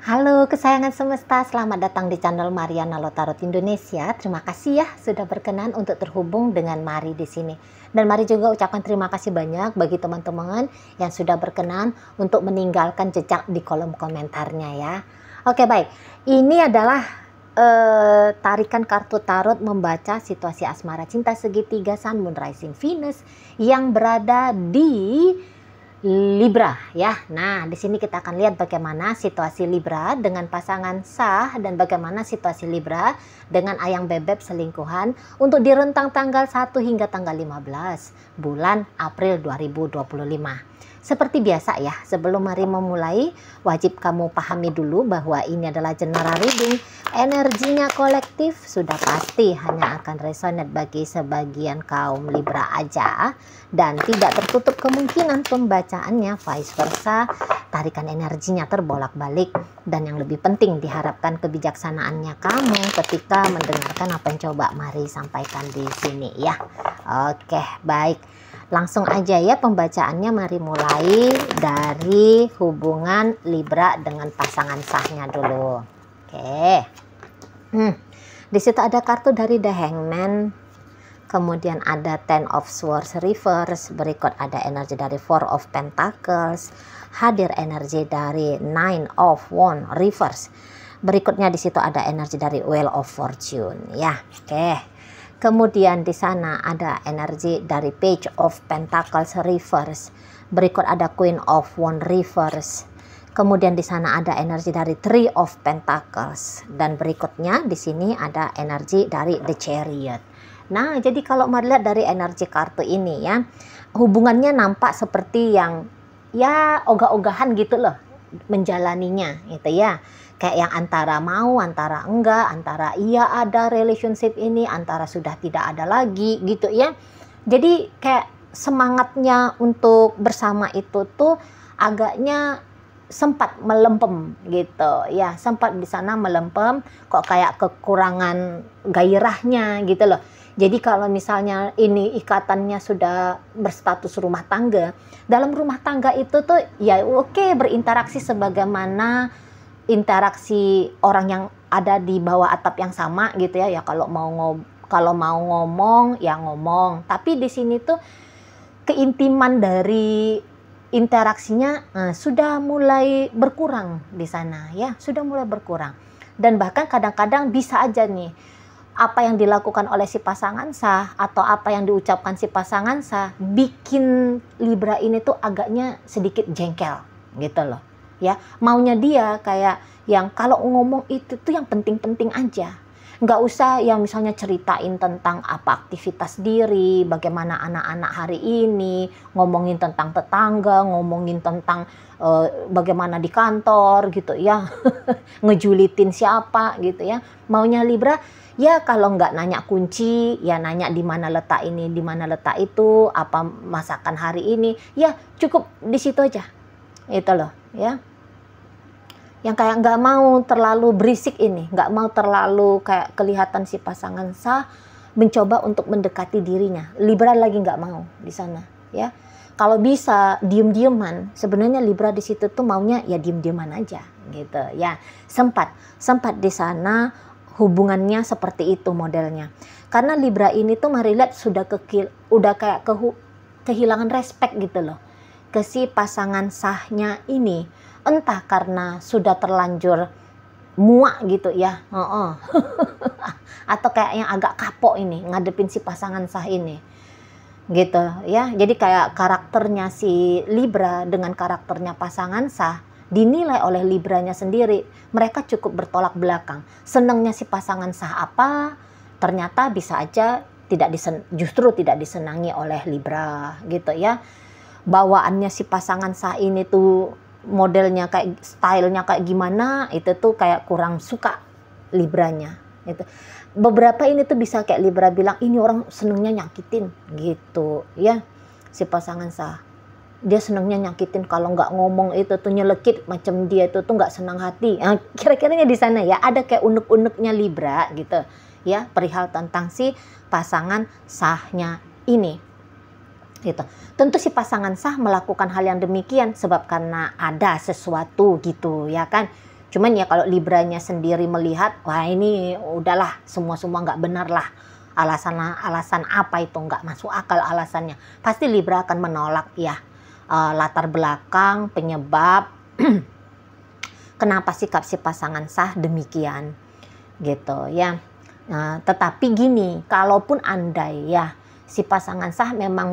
Halo kesayangan semesta, selamat datang di channel Mariana Lotarot Indonesia. Terima kasih ya sudah berkenan untuk terhubung dengan Mari di sini. Dan Mari juga ucapkan terima kasih banyak bagi teman-teman yang sudah berkenan untuk meninggalkan jejak di kolom komentarnya ya. Oke baik, ini adalah tarikan kartu tarot membaca situasi asmara cinta segitiga Sun, Moon, Rising, Venus yang berada di Libra ya. Nah, di sini kita akan lihat bagaimana situasi Libra dengan pasangan sah dan bagaimana situasi Libra dengan ayang bebek selingkuhan untuk di rentang tanggal 1 hingga tanggal 15 bulan April 2025. Seperti biasa ya, sebelum Mari memulai, wajib kamu pahami dulu bahwa ini adalah general reading. Energinya kolektif sudah pasti hanya akan resonate bagi sebagian kaum Libra aja. Dan tidak tertutup kemungkinan pembacaannya vice versa. Tarikan energinya terbolak-balik. Dan yang lebih penting diharapkan kebijaksanaannya kamu ketika mendengarkan apa yang coba Mari sampaikan di sini ya. Oke, baik. Langsung aja ya pembacaannya, mari mulai dari hubungan Libra dengan pasangan sahnya dulu. Oke. Di situ ada kartu dari The Hangman, kemudian ada Ten of Swords reverse, berikut ada energi dari Four of Pentacles, hadir energi dari Nine of Wands reverse. Berikutnya di situ ada energi dari Wheel of Fortune ya. Oke. Kemudian di sana ada energi dari Page of Pentacles reverse. Berikut ada Queen of Wands reverse. Kemudian di sana ada energi dari Three of Pentacles dan berikutnya di sini ada energi dari The Chariot. Nah, jadi kalau Mari lihat dari energi kartu ini ya, hubungannya nampak seperti yang ya ogah-ogahan gitu loh menjalaninya gitu ya. Kayak yang antara mau, antara enggak, antara iya ada relationship ini, antara sudah tidak ada lagi gitu ya. Jadi kayak semangatnya untuk bersama itu tuh agaknya sempat melempem gitu ya, sempat di sana melempem, kok kayak kekurangan gairahnya gitu loh. Jadi kalau misalnya ini ikatannya sudah berstatus rumah tangga, dalam rumah tangga itu tuh ya oke, berinteraksi sebagaimana interaksi orang yang ada di bawah atap yang sama gitu ya. Ya kalau mau ngomong ya ngomong, tapi di sini tuh keintiman dari interaksinya sudah mulai berkurang di sana ya, sudah mulai berkurang. Dan bahkan kadang-kadang bisa aja nih apa yang dilakukan oleh si pasangan sah atau apa yang diucapkan si pasangan sah bikin Libra ini tuh agaknya sedikit jengkel gitu loh ya. Maunya dia kayak yang kalau ngomong itu tuh yang penting-penting aja, nggak usah yang misalnya ceritain tentang apa aktivitas diri, bagaimana anak-anak hari ini, ngomongin tentang tetangga, ngomongin tentang bagaimana di kantor gitu ya, ngejulitin siapa gitu ya. Maunya Libra ya kalau nggak nanya kunci, ya nanya di mana letak ini, di mana letak itu, apa masakan hari ini, ya cukup di situ aja. Itu loh ya. Yang kayak nggak mau terlalu berisik ini, nggak mau terlalu kayak kelihatan si pasangan sah mencoba untuk mendekati dirinya. Libra lagi nggak mau di sana ya. Kalau bisa diem-dieman, sebenarnya Libra di situ tuh maunya ya diem-dieman aja gitu ya. Sempat di sana hubungannya seperti itu modelnya. Karena Libra ini tuh Mari lihat udah kayak kehilangan respect gitu loh ke si pasangan sahnya ini, entah karena sudah terlanjur muak gitu ya, atau kayak yang agak kapok ini ngadepin si pasangan sah ini gitu ya. Jadi kayak karakternya si Libra dengan karakternya pasangan sah dinilai oleh Libranya sendiri, mereka cukup bertolak belakang. Senangnya si pasangan sah apa, ternyata bisa aja justru tidak disenangi oleh Libra gitu ya. Bawaannya si pasangan sah ini tuh modelnya kayak stylenya kayak gimana, itu tuh kayak kurang suka Libranya gitu. Beberapa ini tuh bisa kayak Libra bilang ini orang senengnya nyakitin gitu ya. Si pasangan sah dia senengnya nyakitin, kalau nggak ngomong itu tuh nyelekit, macam dia itu tuh nggak senang hati. Nah, kira-kiranya di sana ya ada kayak unek-uneknya Libra gitu ya, perihal tentang si pasangan sahnya ini gitu. Tentu si pasangan sah melakukan hal yang demikian sebab karena ada sesuatu gitu ya kan. Cuman ya kalau Libranya sendiri melihat, wah ini udahlah semua nggak benar lah. Alasan apa itu nggak masuk akal alasannya. Pasti Libra akan menolak ya latar belakang, penyebab, kenapa sikap si pasangan sah demikian gitu ya. Nah, tetapi gini, kalaupun andai ya si pasangan sah memang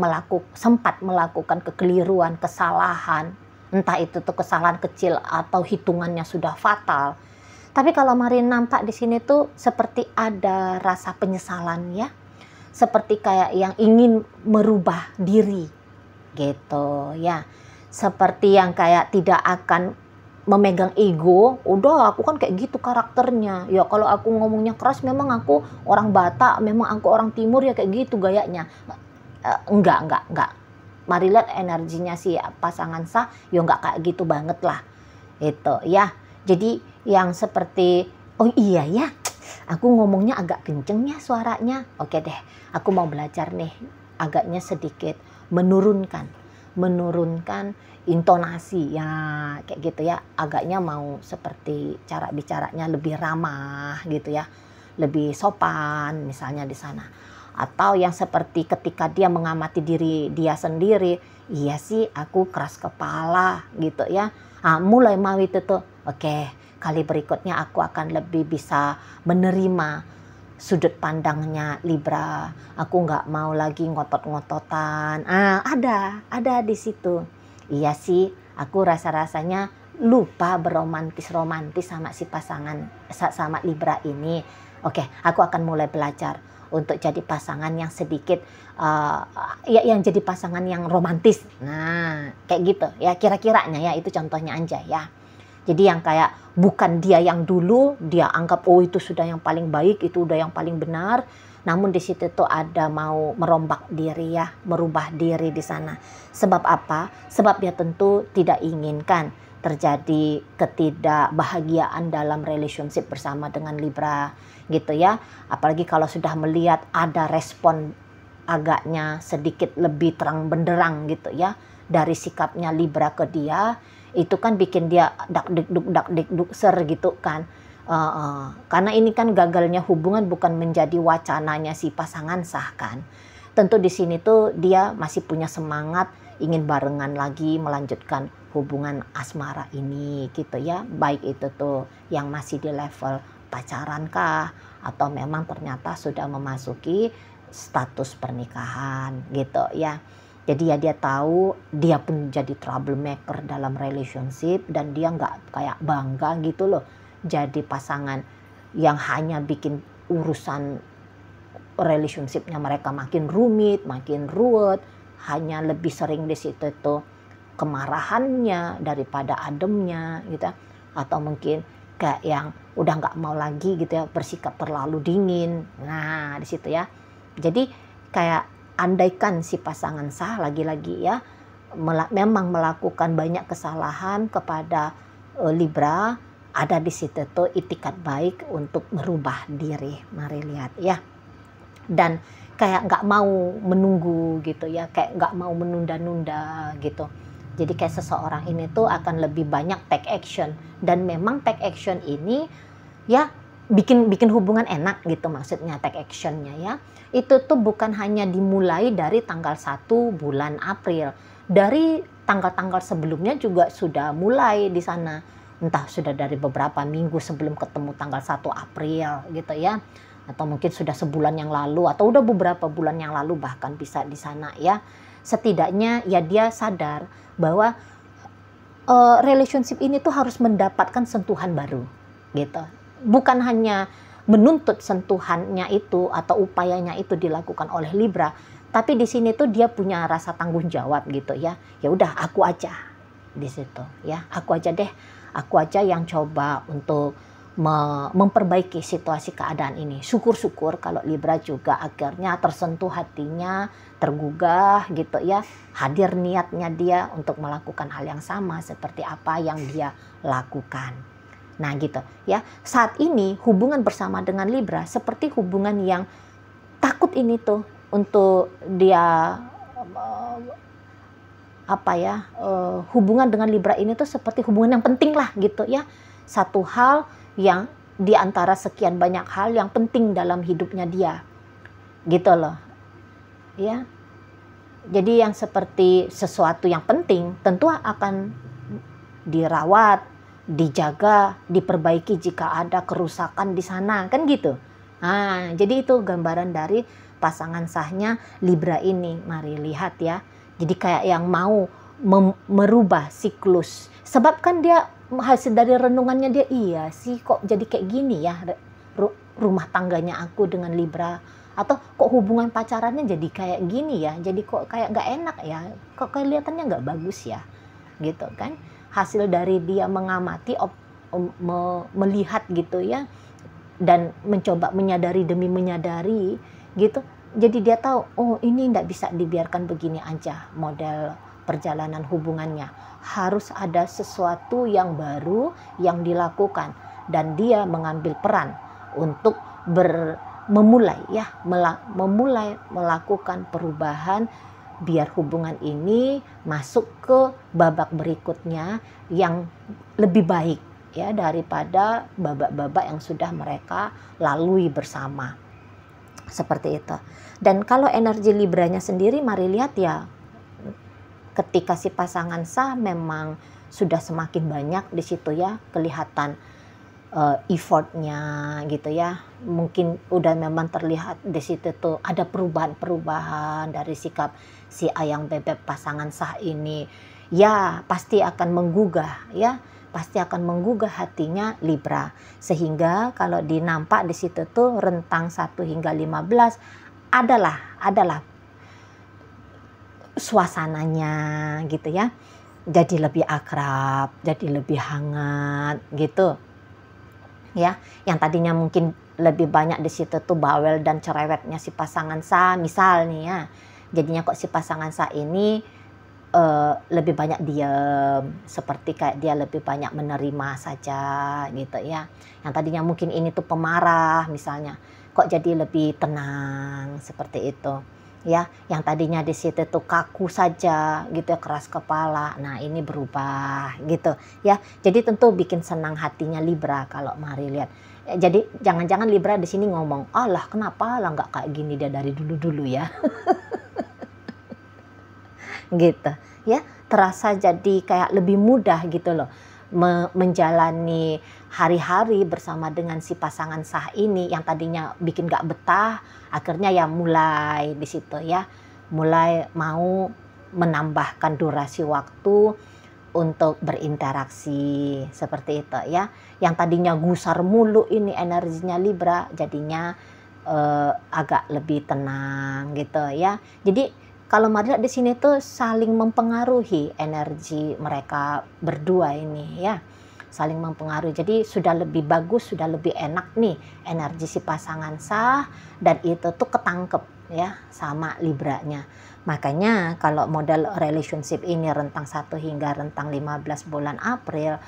sempat melakukan kekeliruan, kesalahan, entah itu tuh kesalahan kecil atau hitungannya sudah fatal. Tapi kalau Mari nampak di sini tuh seperti ada rasa penyesalan ya, seperti kayak yang ingin merubah diri gitu ya, seperti yang kayak tidak akan memegang ego. Udah aku kan kayak gitu karakternya ya, kalau aku ngomongnya keras memang aku orang Batak, memang aku orang Timur ya kayak gitu gayanya. Enggak. Mari lihat energinya si pasangan sah ya enggak kayak gitu banget lah itu ya. Jadi yang seperti oh iya ya, aku ngomongnya agak kenceng ya suaranya, oke deh aku mau belajar nih agaknya sedikit menurunkan intonasi ya kayak gitu ya, agaknya mau seperti cara bicaranya lebih ramah gitu ya, lebih sopan misalnya di sana. Atau yang seperti ketika dia mengamati diri dia sendiri, iya sih aku keras kepala gitu ya. Mulai mau itu tuh, oke, kali berikutnya aku akan lebih bisa menerima sudut pandangnya Libra. Aku nggak mau lagi ngotot-ngototan. Ada di situ. Iya sih, aku rasa-rasanya lupa beromantis-romantis sama si pasangan, sama Libra ini. Oke, aku akan mulai belajar untuk jadi pasangan yang sedikit, yang jadi pasangan yang romantis. Nah, kayak gitu ya kira-kiranya ya, itu contohnya aja ya. Jadi yang kayak bukan dia yang dulu, dia anggap oh itu sudah yang paling baik, itu udah yang paling benar. Namun di situ tuh ada mau merombak diri ya, merubah diri di sana. Sebab apa? Sebab dia tentu tidak inginkan terjadi ketidakbahagiaan dalam relationship bersama dengan Libra gitu ya. Apalagi kalau sudah melihat ada respon agaknya sedikit lebih terang benderang gitu ya dari sikapnya Libra ke dia, itu kan bikin dia dak dikduk ser gitu kan. Karena ini kan gagalnya hubungan bukan menjadi wacananya si pasangan sah kan. Tentu di sini tuh dia masih punya semangat ingin barengan lagi melanjutkan hubungan asmara ini gitu ya. Baik itu tuh yang masih di level pacaran kah atau memang ternyata sudah memasuki status pernikahan gitu ya. Jadi ya dia tahu dia pun jadi troublemaker dalam relationship dan dia nggak kayak bangga gitu loh jadi pasangan yang hanya bikin urusan relationshipnya mereka makin rumit, makin ruwet, hanya lebih sering di situ tuh kemarahannya daripada ademnya gitu, atau mungkin kayak yang udah nggak mau lagi gitu ya, bersikap terlalu dingin. Nah di situ ya. Jadi kayak andaikan si pasangan sah lagi-lagi ya memang melakukan banyak kesalahan kepada Libra, ada di situ tuh itikat baik untuk merubah diri. Mari lihat ya. Dan kayak nggak mau menunggu gitu ya, kayak nggak mau menunda-nunda gitu. Jadi kayak seseorang ini tuh akan lebih banyak take action, dan memang take action ini ya bikin hubungan enak gitu maksudnya take actionnya ya. Itu tuh bukan hanya dimulai dari tanggal 1 bulan April, dari tanggal-tanggal sebelumnya juga sudah mulai di sana. Entah sudah dari beberapa minggu sebelum ketemu tanggal 1 April gitu ya. Atau mungkin sudah sebulan yang lalu atau udah beberapa bulan yang lalu bahkan bisa di sana ya. Setidaknya ya dia sadar bahwa relationship ini tuh harus mendapatkan sentuhan baru gitu. Bukan hanya menuntut sentuhannya itu atau upayanya itu dilakukan oleh Libra, tapi di sini tuh dia punya rasa tanggung jawab gitu ya. Ya udah aku aja di situ ya. Aku aja yang coba untuk memperbaiki situasi keadaan ini. Syukur-syukur kalau Libra juga akhirnya tersentuh hatinya, tergugah gitu ya, hadir niatnya dia untuk melakukan hal yang sama seperti apa yang dia lakukan. Nah gitu ya, saat ini hubungan bersama dengan Libra seperti hubungan yang takut ini tuh untuk dia hubungan dengan Libra ini tuh seperti hubungan yang penting lah gitu ya. satu hal yang di antara sekian banyak hal yang penting dalam hidupnya dia, gitu loh ya. Jadi yang seperti sesuatu yang penting tentu akan dirawat, dijaga, diperbaiki jika ada kerusakan di sana, kan gitu. Nah, jadi itu gambaran dari pasangan sahnya Libra ini. Mari lihat ya. Jadi kayak yang mau merubah siklus. Sebab kan dia hasil dari renungannya dia, iya sih kok jadi kayak gini ya rumah tangganya aku dengan Libra. Atau kok hubungan pacarannya jadi kayak gini ya, jadi kok kayak nggak enak ya, kok kelihatannya nggak bagus ya, gitu kan. Hasil dari dia mengamati, melihat gitu ya, dan mencoba menyadari demi menyadari gitu. Jadi dia tahu, oh ini nggak bisa dibiarkan begini aja model perjalanan hubungannya. Harus ada sesuatu yang baru yang dilakukan. Dan dia mengambil peran untuk memulai melakukan perubahan biar hubungan ini masuk ke babak berikutnya yang lebih baik ya daripada babak-babak yang sudah mereka lalui bersama. Seperti itu. Dan kalau energi Libranya sendiri, mari lihat ya, ketika si pasangan sah memang sudah semakin banyak di situ ya kelihatan effortnya gitu ya. Mungkin udah memang terlihat di situ tuh ada perubahan-perubahan dari sikap si ayang bebek pasangan sah ini. Ya, pasti akan menggugah ya, pasti akan menggugah hatinya Libra. Sehingga kalau dinampak di situ tuh rentang 1 hingga 15 adalah suasananya gitu ya. Jadi lebih akrab, jadi lebih hangat gitu. Ya, yang tadinya mungkin lebih banyak di situ tuh bawel dan cerewetnya si pasangan sah, misal nih ya, jadinya kok si pasangan sah ini lebih banyak diam, seperti kayak dia lebih banyak menerima saja gitu ya. Yang tadinya mungkin ini tuh pemarah misalnya, kok jadi lebih tenang seperti itu. Ya, yang tadinya di situ tuh kaku saja gitu ya, keras kepala. Nah, ini berubah gitu ya. Jadi tentu bikin senang hatinya Libra kalau mari lihat. Jadi jangan-jangan Libra di sini ngomong, "Alah, kenapa lah nggak kayak gini dia dari dulu-dulu ya." Gitu ya. Terasa jadi kayak lebih mudah gitu loh menjalani hari-hari bersama dengan si pasangan sah ini yang tadinya bikin gak betah, akhirnya ya mulai di situ ya, mulai mau menambahkan durasi waktu untuk berinteraksi seperti itu ya. Yang tadinya gusar mulu ini energinya Libra, jadinya agak lebih tenang gitu ya. Jadi kalau melihat di sini tuh saling mempengaruhi energi mereka berdua ini ya, saling mempengaruhi. Jadi sudah lebih bagus, sudah lebih enak nih energi si pasangan sah, dan itu tuh ketangkep ya sama Libranya. Makanya kalau model relationship ini rentang 1 hingga rentang 15 bulan April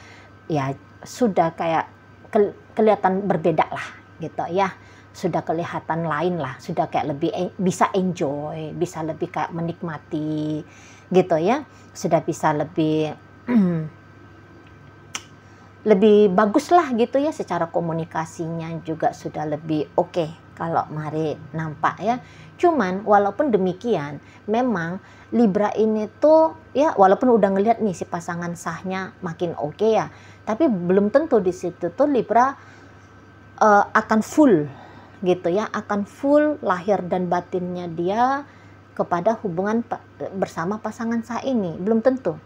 ya sudah kayak kelihatan berbeda lah gitu ya. Sudah kelihatan lain lah, sudah kayak lebih bisa enjoy, bisa lebih kayak menikmati gitu ya, sudah bisa lebih lebih bagus lah gitu ya, secara komunikasinya juga sudah lebih oke kalau mari nampak ya. Cuman walaupun demikian, memang Libra ini tuh ya walaupun udah ngelihat nih si pasangan sahnya makin oke ya, tapi belum tentu di situ tuh Libra akan full gitu ya, akan full lahir dan batinnya dia kepada hubungan bersama pasangan sah ini, belum tentu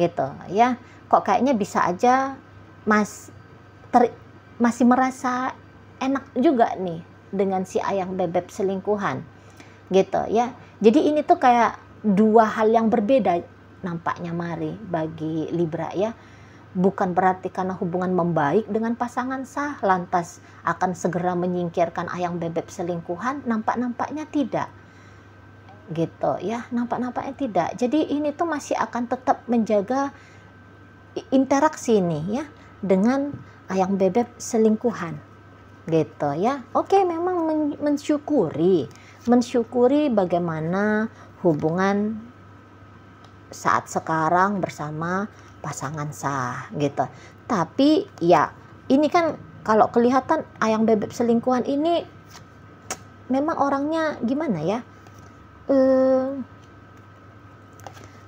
gitu ya. Kok kayaknya bisa aja masih merasa enak juga nih dengan si ayang bebek selingkuhan gitu ya. Jadi ini tuh kayak dua hal yang berbeda nampaknya mari bagi Libra ya. Bukan berarti karena hubungan membaik dengan pasangan sah lantas akan segera menyingkirkan ayang bebek selingkuhan, nampaknya tidak gitu ya, nampaknya tidak. Jadi ini tuh masih akan tetap menjaga interaksi nih ya dengan ayang bebek selingkuhan gitu ya. Oke, memang mensyukuri bagaimana hubungan saat sekarang bersama pasangan sah gitu. Tapi ya ini kan kalau kelihatan ayang bebek selingkuhan ini memang orangnya gimana ya,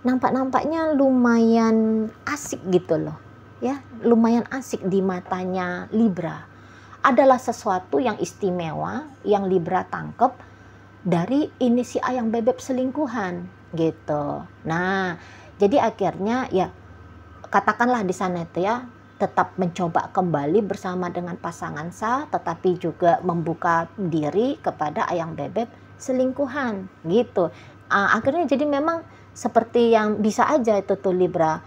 nampak-nampaknya lumayan asik gitu loh ya, lumayan asik di matanya Libra. Adalah sesuatu yang istimewa yang Libra tangkep dari ini si ayang bebek selingkuhan gitu. Nah, jadi akhirnya ya katakanlah di sana itu ya tetap mencoba kembali bersama dengan pasangan sah, tetapi juga membuka diri kepada ayang bebek selingkuhan gitu. Akhirnya jadi memang seperti yang bisa aja itu tuh Libra,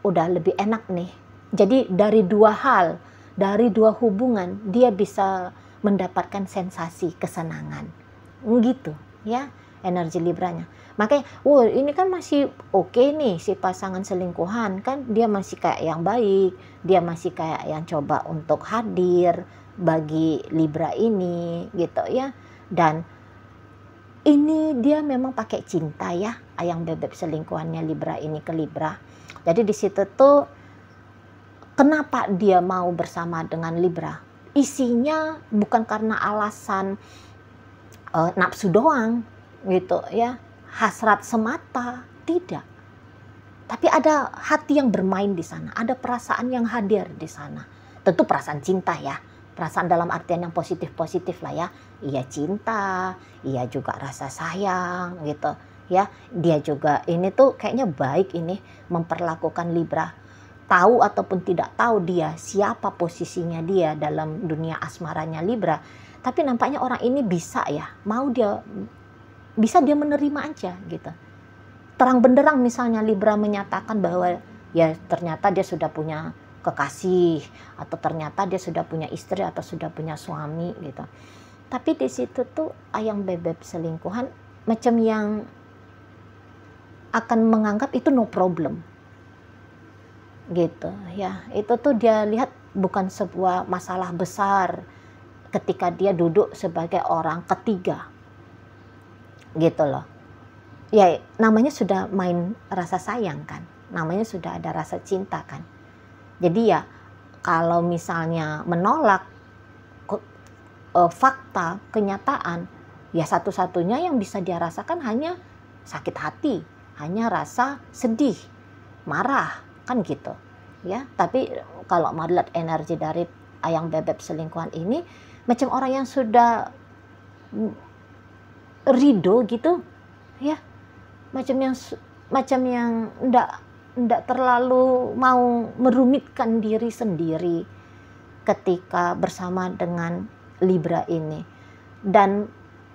udah lebih enak nih. Jadi dari dua hal, dari dua hubungan dia bisa mendapatkan sensasi kesenangan gitu ya, energi Libranya. Makanya, ini kan masih oke nih si pasangan selingkuhan, kan dia masih kayak yang baik, dia masih kayak yang coba untuk hadir bagi Libra ini gitu ya. Dan ini dia memang pakai cinta ya, ayang bebek selingkuhannya Libra ini ke Libra. Jadi di situ tuh kenapa dia mau bersama dengan Libra? Isinya bukan karena alasan nafsu doang gitu ya, hasrat semata, tidak. Tapi ada hati yang bermain di sana, ada perasaan yang hadir di sana. Tentu perasaan cinta ya, perasaan dalam artian yang positif-positif lah ya. Iya cinta, iya juga rasa sayang gitu ya. Dia juga ini tuh kayaknya baik ini memperlakukan Libra. Tahu ataupun tidak tahu dia siapa posisinya dia dalam dunia asmaranya Libra, tapi nampaknya orang ini bisa ya, bisa dia menerima aja gitu. Terang benderang misalnya Libra menyatakan bahwa ya ternyata dia sudah punya kekasih, atau ternyata dia sudah punya istri atau sudah punya suami gitu. Tapi di situ tuh ayang bebek selingkuhan macam yang akan menganggap itu no problem gitu ya. Itu tuh dia lihat bukan sebuah masalah besar ketika dia duduk sebagai orang ketiga gitu loh. Ya namanya sudah main rasa sayang kan, namanya sudah ada rasa cinta kan. Jadi ya kalau misalnya menolak fakta, kenyataan, ya satu-satunya yang bisa dia rasakan hanya sakit hati, hanya rasa sedih, marah, kan gitu ya. Tapi kalau melihat energi dari ayang bebek selingkuhan ini macam orang yang sudah ridho gitu ya, macam yang ndak terlalu mau merumitkan diri sendiri ketika bersama dengan Libra ini. Dan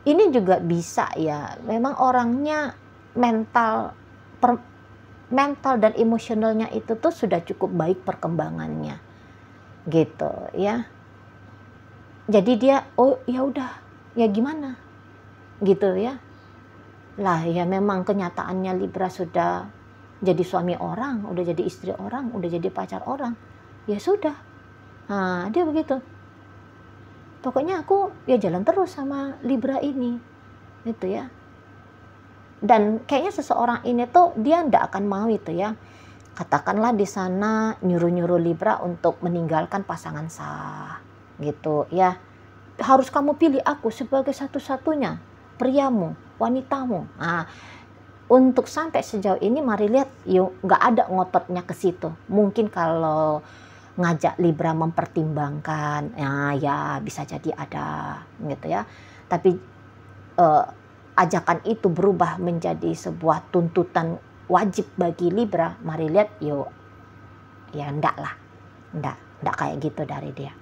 ini juga bisa ya, memang orangnya mental dan emosionalnya itu tuh sudah cukup baik perkembangannya gitu ya. Jadi dia ya udah ya gimana gitu ya. Lah ya memang kenyataannya Libra sudah jadi suami orang, udah jadi istri orang, udah jadi pacar orang. Ya sudah. Nah, dia begitu. Pokoknya aku ya jalan terus sama Libra ini. Gitu ya. Dan kayaknya seseorang ini tuh dia ndak akan mau itu ya. Katakanlah di sana nyuruh-nyuruh Libra untuk meninggalkan pasangan sah. Gitu ya. Harus kamu pilih aku sebagai satu-satunya priamu, wanitamu. Nah, untuk sampai sejauh ini mari lihat yuk nggak ada ngototnya ke situ. Mungkin kalau ngajak Libra mempertimbangkan, ya bisa jadi ada gitu ya. Tapi ajakan itu berubah menjadi sebuah tuntutan wajib bagi Libra, mari lihat yuk ya enggak lah, enggak kayak gitu dari dia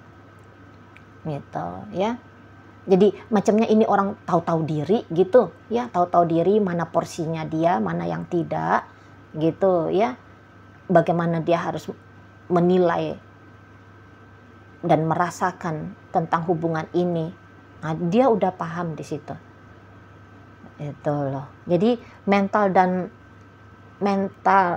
gitu ya. Jadi macamnya ini orang tahu-tahu diri gitu ya, tahu-tahu diri mana porsinya dia, mana yang tidak gitu ya. Bagaimana dia harus menilai dan merasakan tentang hubungan ini. Nah, dia udah paham di situ. Itu loh. Jadi mental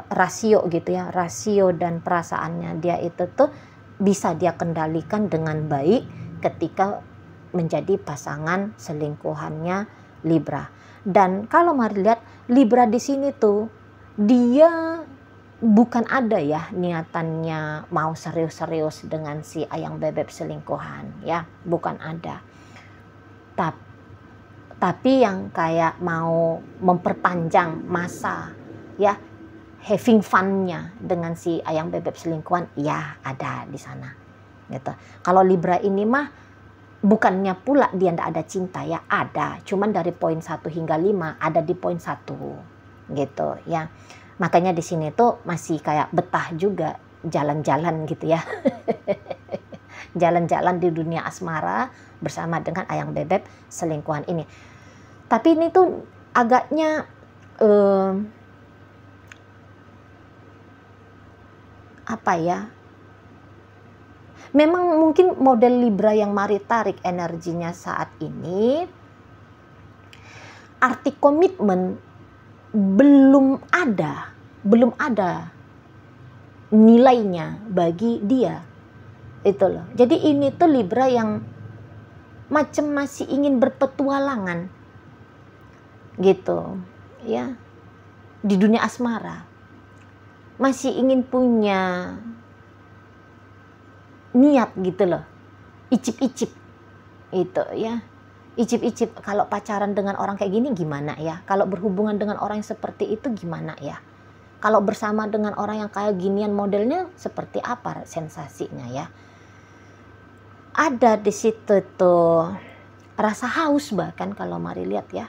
rasio gitu ya, rasio dan perasaannya dia itu tuh bisa dia kendalikan dengan baik ketika menjadi pasangan selingkuhannya Libra. Dan kalau mari lihat Libra di sini tuh dia bukan ada ya niatannya mau serius-serius dengan si ayang bebek selingkuhan ya, bukan ada. Tapi yang kayak mau memperpanjang masa ya, having fun-nya dengan si ayang bebek selingkuhan ya ada di sana gitu. Kalau Libra ini mah bukannya pula dia ndak ada cinta ya, ada, cuman dari poin 1 hingga 5 ada di poin 1 gitu ya. Makanya di sini tuh masih kayak betah juga jalan-jalan gitu ya. Jalan-jalan di dunia asmara bersama dengan ayang bebek selingkuhan ini. Tapi ini tuh agaknya apa ya? Memang mungkin model Libra yang mari tarik energinya saat ini, arti komitmen belum ada nilainya bagi dia. Itu loh. Jadi ini tuh Libra yang macam masih ingin berpetualangan gitu ya, di dunia asmara. Masih ingin punya niat gitu loh, icip-icip itu ya, icip-icip kalau pacaran dengan orang kayak gini gimana ya, kalau berhubungan dengan orang yang seperti itu gimana ya, kalau bersama dengan orang yang kayak ginian modelnya seperti apa sensasinya ya. Ada di situ tuh rasa haus, bahkan kalau mari lihat ya,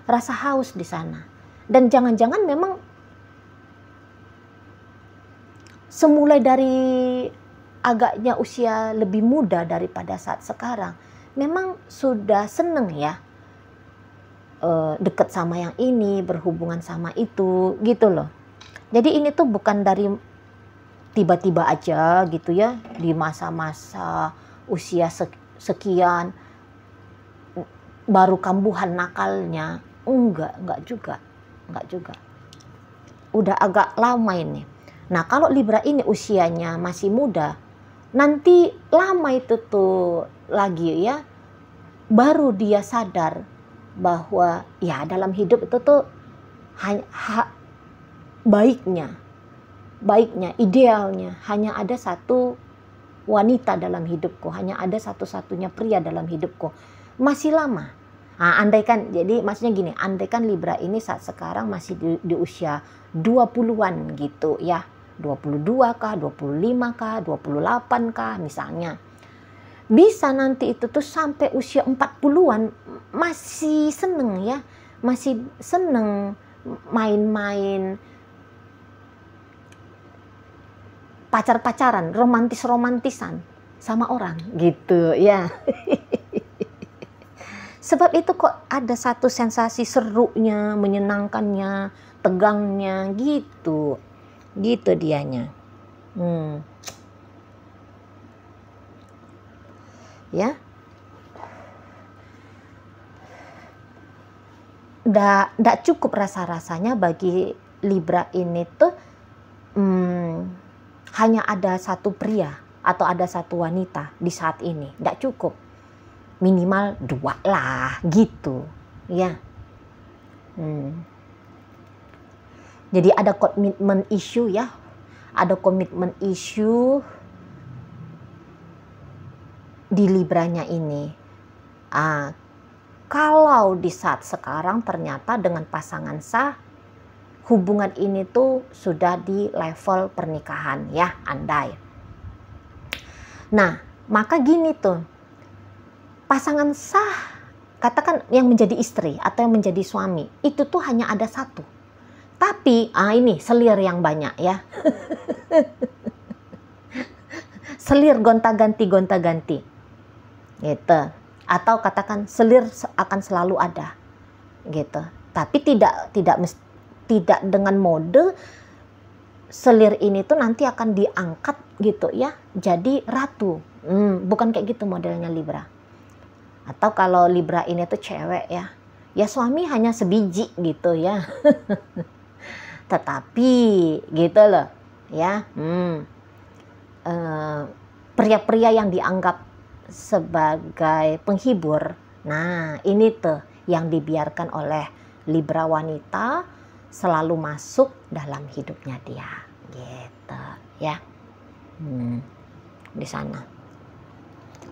rasa haus di sana. Dan jangan-jangan memang semulai dari agaknya usia lebih muda daripada saat sekarang, memang sudah seneng ya deket sama yang ini, berhubungan sama itu gitu loh. Jadi ini tuh bukan dari tiba-tiba aja gitu ya, di masa-masa usia sekian baru kambuhan nakalnya. Enggak juga. Udah agak lama ini. Nah kalau Libra ini usianya masih muda, nanti lama itu tuh lagi ya, baru dia sadar bahwa ya dalam hidup itu tuh baiknya, idealnya hanya ada satu wanita dalam hidupku, hanya ada satu-satunya pria dalam hidupku. Masih lama. Nah, andaikan, jadi maksudnya gini, andaikan Libra ini saat sekarang masih di usia 20-an gitu ya, 22 kah, 25 kah, 28 kah misalnya. Bisa nanti itu tuh sampai usia 40-an masih seneng ya, masih seneng main-main, pacar-pacaran, romantis-romantisan sama orang gitu ya. Sebab itu kok ada satu sensasi serunya, menyenangkannya, tegangnya gitu. Gitu dianya. Ya. Nggak cukup rasa-rasanya bagi Libra ini tuh hanya ada satu pria atau ada satu wanita di saat ini. Nggak cukup. Minimal 2 lah gitu ya. Jadi ada komitmen issue ya, ada komitmen issue di Libranya ini. Kalau di saat sekarang ternyata dengan pasangan sah, hubungan ini tuh sudah di level pernikahan ya, andai. Nah maka gini tuh, pasangan sah, katakan yang menjadi istri atau yang menjadi suami, itu tuh hanya ada satu. Tapi, ini selir yang banyak ya. Selir gonta-ganti. Gitu. Atau katakan selir akan selalu ada. Gitu. Tapi tidak dengan mode selir ini tuh nanti akan diangkat gitu ya, jadi ratu. Bukan kayak gitu modelnya Libra. Atau kalau Libra ini tuh cewek ya, ya suami hanya sebiji gitu ya. Tetapi gitu loh ya, pria-pria yang dianggap sebagai penghibur, nah ini tuh yang dibiarkan oleh Libra wanita selalu masuk dalam hidupnya dia gitu ya. Di sana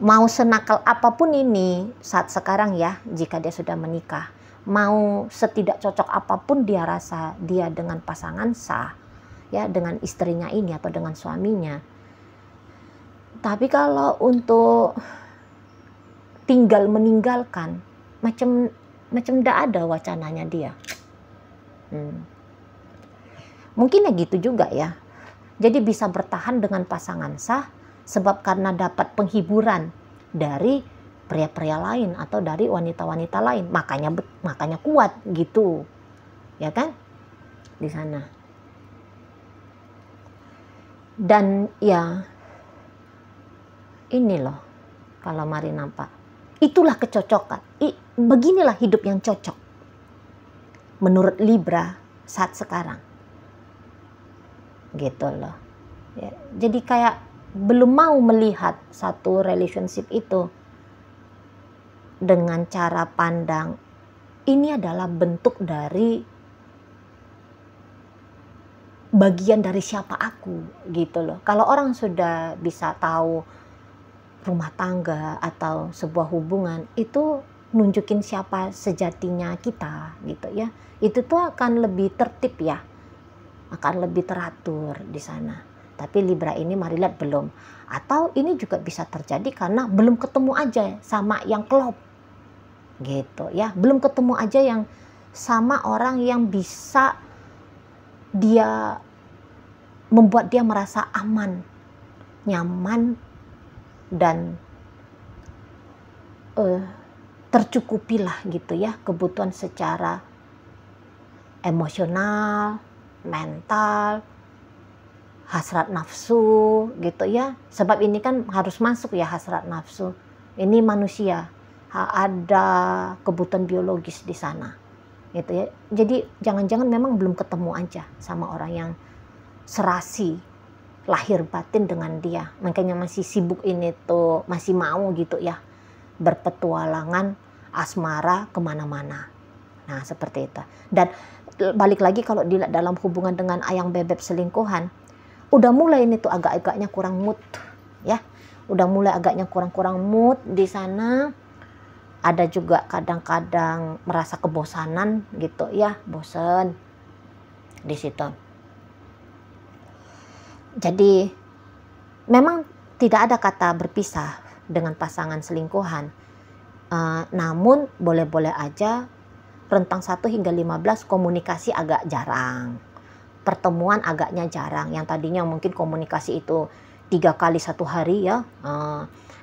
mau senakal apapun ini saat sekarang ya, jika dia sudah menikah, mau setidak cocok apapun dia rasa dia dengan pasangan sah ya, dengan istrinya ini atau dengan suaminya, tapi kalau untuk tinggal meninggalkan, macam tidak ada wacananya dia. Mungkin ya gitu juga ya. Jadi bisa bertahan dengan pasangan sah sebab karena dapat penghiburan dari pria-pria lain atau dari wanita-wanita lain, makanya kuat gitu, ya kan, di sana. Dan ya ini loh, kalau mari nampak, itulah kecocokan. Beginilah hidup yang cocok menurut Libra saat sekarang, gitu loh. Ya, jadi kayak belum mau melihat satu relationship itu dengan cara pandang ini adalah bentuk dari bagian dari siapa aku, gitu loh. Kalau orang sudah bisa tahu rumah tangga atau sebuah hubungan itu nunjukin siapa sejatinya kita, gitu ya, itu tuh akan lebih tertib ya, akan lebih teratur di sana. Tapi Libra ini mari lihat belum, atau ini juga bisa terjadi karena belum ketemu aja sama yang klop, gitu ya, belum ketemu aja yang sama orang yang bisa dia membuat dia merasa aman, nyaman, dan tercukupilah gitu ya kebutuhan secara emosional, mental, hasrat nafsu gitu ya. Sebab ini kan harus masuk ya hasrat nafsu. Ini manusia, ada kebutuhan biologis di sana gitu ya. Jadi jangan-jangan memang belum ketemu aja sama orang yang serasi lahir batin dengan dia, makanya masih sibuk ini tuh, masih mau gitu ya berpetualangan asmara kemana-mana. Nah seperti itu. Dan balik lagi kalau dilihat dalam hubungan dengan ayang bebek selingkuhan, udah mulai ini tuh agak-agaknya kurang mood ya, udah mulai agaknya kurang-kurang mood di sana. Ada juga kadang-kadang merasa kebosanan gitu ya, bosen di situ. Jadi memang tidak ada kata berpisah dengan pasangan selingkuhan, namun boleh-boleh aja rentang 1 hingga 15 komunikasi agak jarang, pertemuan agaknya jarang. Yang tadinya mungkin komunikasi itu 3 kali 1 hari ya,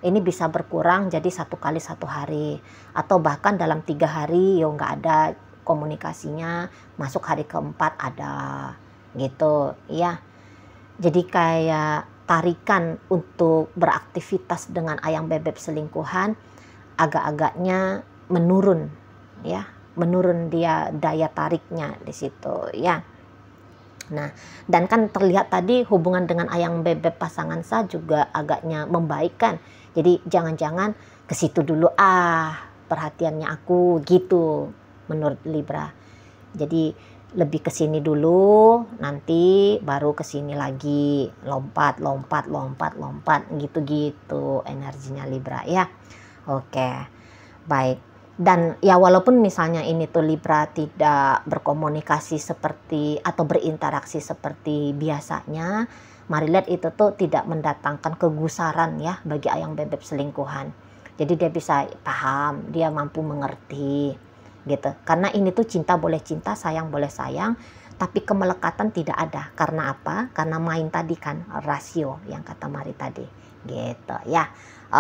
ini bisa berkurang jadi 1 kali 1 hari, atau bahkan dalam 3 hari ya nggak ada komunikasinya, masuk hari keempat ada gitu ya. Jadi kayak tarikan untuk beraktivitas dengan ayang bebek selingkuhan agak-agaknya menurun ya, menurun dia daya tariknya di situ ya. Nah, dan kan terlihat tadi hubungan dengan ayang bebek pasangan sah juga agaknya membaikkan. Jadi jangan-jangan ke situ dulu perhatiannya aku gitu menurut Libra. Jadi lebih ke sini dulu, nanti baru ke sini lagi, lompat gitu-gitu energinya Libra ya. Oke, baik. Dan ya walaupun misalnya ini tuh Libra tidak berkomunikasi seperti atau berinteraksi seperti biasanya, mari lihat itu tuh tidak mendatangkan kegusaran ya bagi ayang bebek selingkuhan. Jadi dia bisa paham, dia mampu mengerti gitu. Karena ini tuh cinta boleh cinta, sayang boleh sayang, tapi kemelekatan tidak ada. Karena apa? Karena main tadi kan, rasio yang kata Mari tadi gitu ya.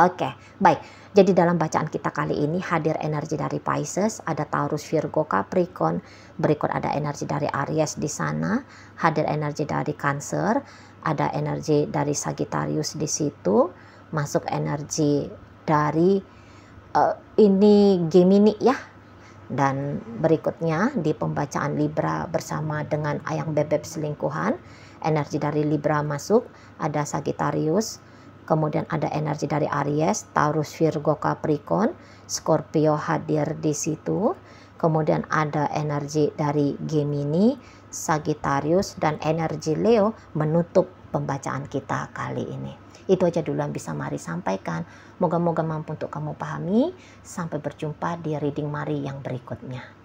Oke, baik. Jadi dalam bacaan kita kali ini hadir energi dari Pisces, ada Taurus, Virgo, Capricorn, berikut ada energi dari Aries di sana, hadir energi dari Cancer, ada energi dari Sagittarius di situ, masuk energi dari ini Gemini ya. Dan berikutnya di pembacaan Libra bersama dengan ayang bebek selingkuhan, energi dari Libra masuk, ada Sagittarius, kemudian ada energi dari Aries, Taurus, Virgo, Capricorn, Scorpio hadir di situ, kemudian ada energi dari Gemini, Sagittarius, dan energi Leo menutup pembacaan kita kali ini. Itu aja dulu yang bisa Mari sampaikan. Moga-moga mampu untuk kamu pahami. Sampai berjumpa di reading Mari yang berikutnya.